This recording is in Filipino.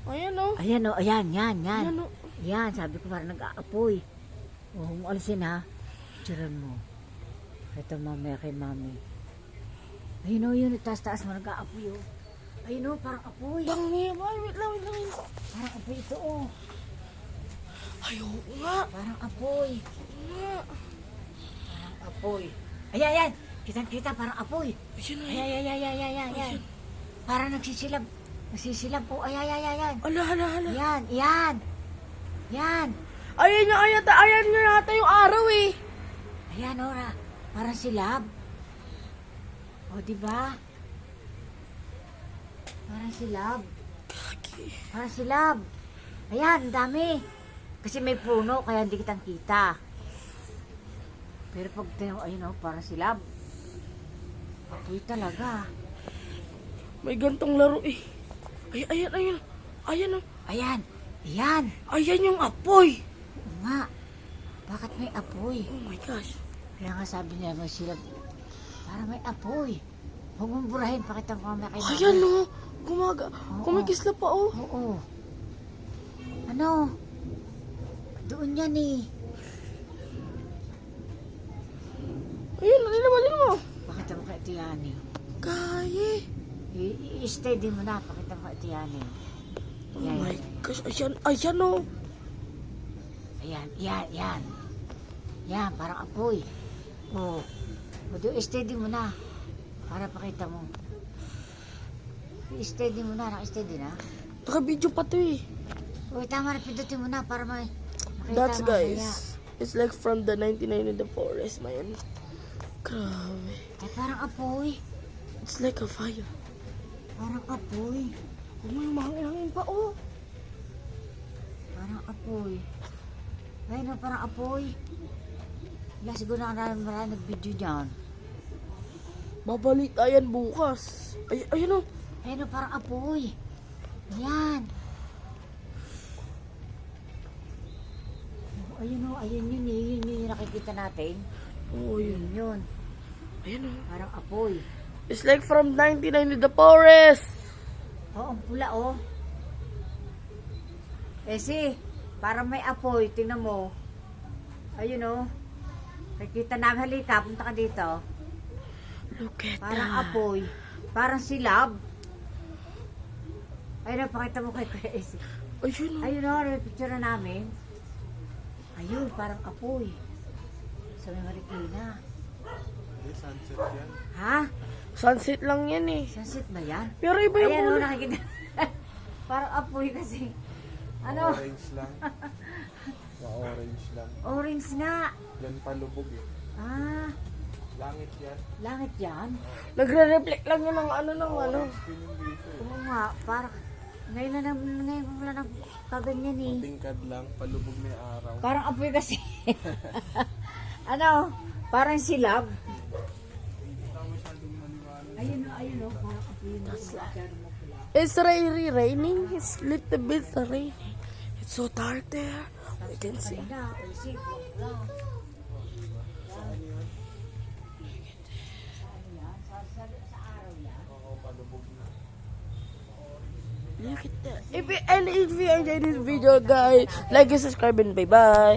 Ayan o. Ayan o, ayan, yan. Ayan o. Yan, sabi ko parang nag-aapoy. O, kung alisin ha, tsuran mo. Ito mamaya kay mami. Ayun o, yun, taas-taas mo nag-aapoy o. Ayun o, parang apoy. Wait lang. Parang apoy ito o. Ay, oo nga. Parang apoy. Nga. Parang apoy. Ayan. Kitang-kita, parang apoy. Ayan na. Ayan. Parang nagsisilab. Nagsisilab po. Ayan. Hala. Yan. Ayan nga yata yung araw eh. Ayan, Ora. Parang silab. O, diba? Parang silab. Ayan, ang dami. Kasi may puno, kaya hindi kitang kita. Pero pag tayo, ayun o, parang silab. Apoy talaga. May gantong laro eh. Ayan o. Ayan. Ayan yung apoy. Oo nga. Bakit may apoy? Oh my gosh. Kaya nga sabi niya, may silab. Parang may apoy. Huwag mong burahin, pakita ko mamaya kay mami. Ayan o. Kumikisla pa o. Oo. Ano? Doon yan eh. Ayun, nalinamalin mo. Pakita mo kay Tiani. Kaya. I-stay din mo na, pakita mo kay Tiani. Oh my gosh. Ayan o. Yan. Yan, parang apoy. O doon, i-stay din mo na. Para pakita mo. I-stay din mo na, naka-stay din ha. Naka-video pa to eh. Uy, tama na, pindutin mo na para makita That's mo guys. kaya. It's like from the 99 in the forest, man. Grabe. Ay, parang apoy. It's like a fire. Parang apoy. Oh my, mahangin pa oh. Parang apoy. Ayun na, parang apoy. Wala, siguro na marami nag-video dyan. Babalik ayan bukas. Ayun o. Ayun na, parang apoy. Ayan. Ayun yun yung nakikita natin. Oh, yun. Yun. Ayun o. Parang apoy. It's like from 99 in the forest. Oo, ang pula oh. Parang may apoy, tingnan mo. Ayun oh. Nakikita namin, halika, punta ka dito. Look at Parang that. apoy. Parang silab. Ayun, pakita mo kay Kuya Esi. Ayun o. Ayun o, may picture na namin. Ayun, parang apoy. Sa may Marikina. Sunset yan. Ha? Sunset lang yan eh. Sunset ba yan? Pero iba yung Ayan o, kulay. nakikita. Parang apoy kasi. Ano? Orange lang. Ma-orange lang. Orange nga. Yan palubog eh. Ah, Langit yan. langit yan. Nagre-reflect lang yan ng ano. Yun yung dito eh. Oo nga, parang ngayon wala nang kaganyan eh. Tingkad lang. Palubog na yung araw. Parang apoy kasi. Ano? Parang silab. Ayun o, parang apoy yun. It's raining. It's little bit raining. It's so dark there. We can see. Look at that. If you enjoyed this video, guys, like and subscribe and bye-bye.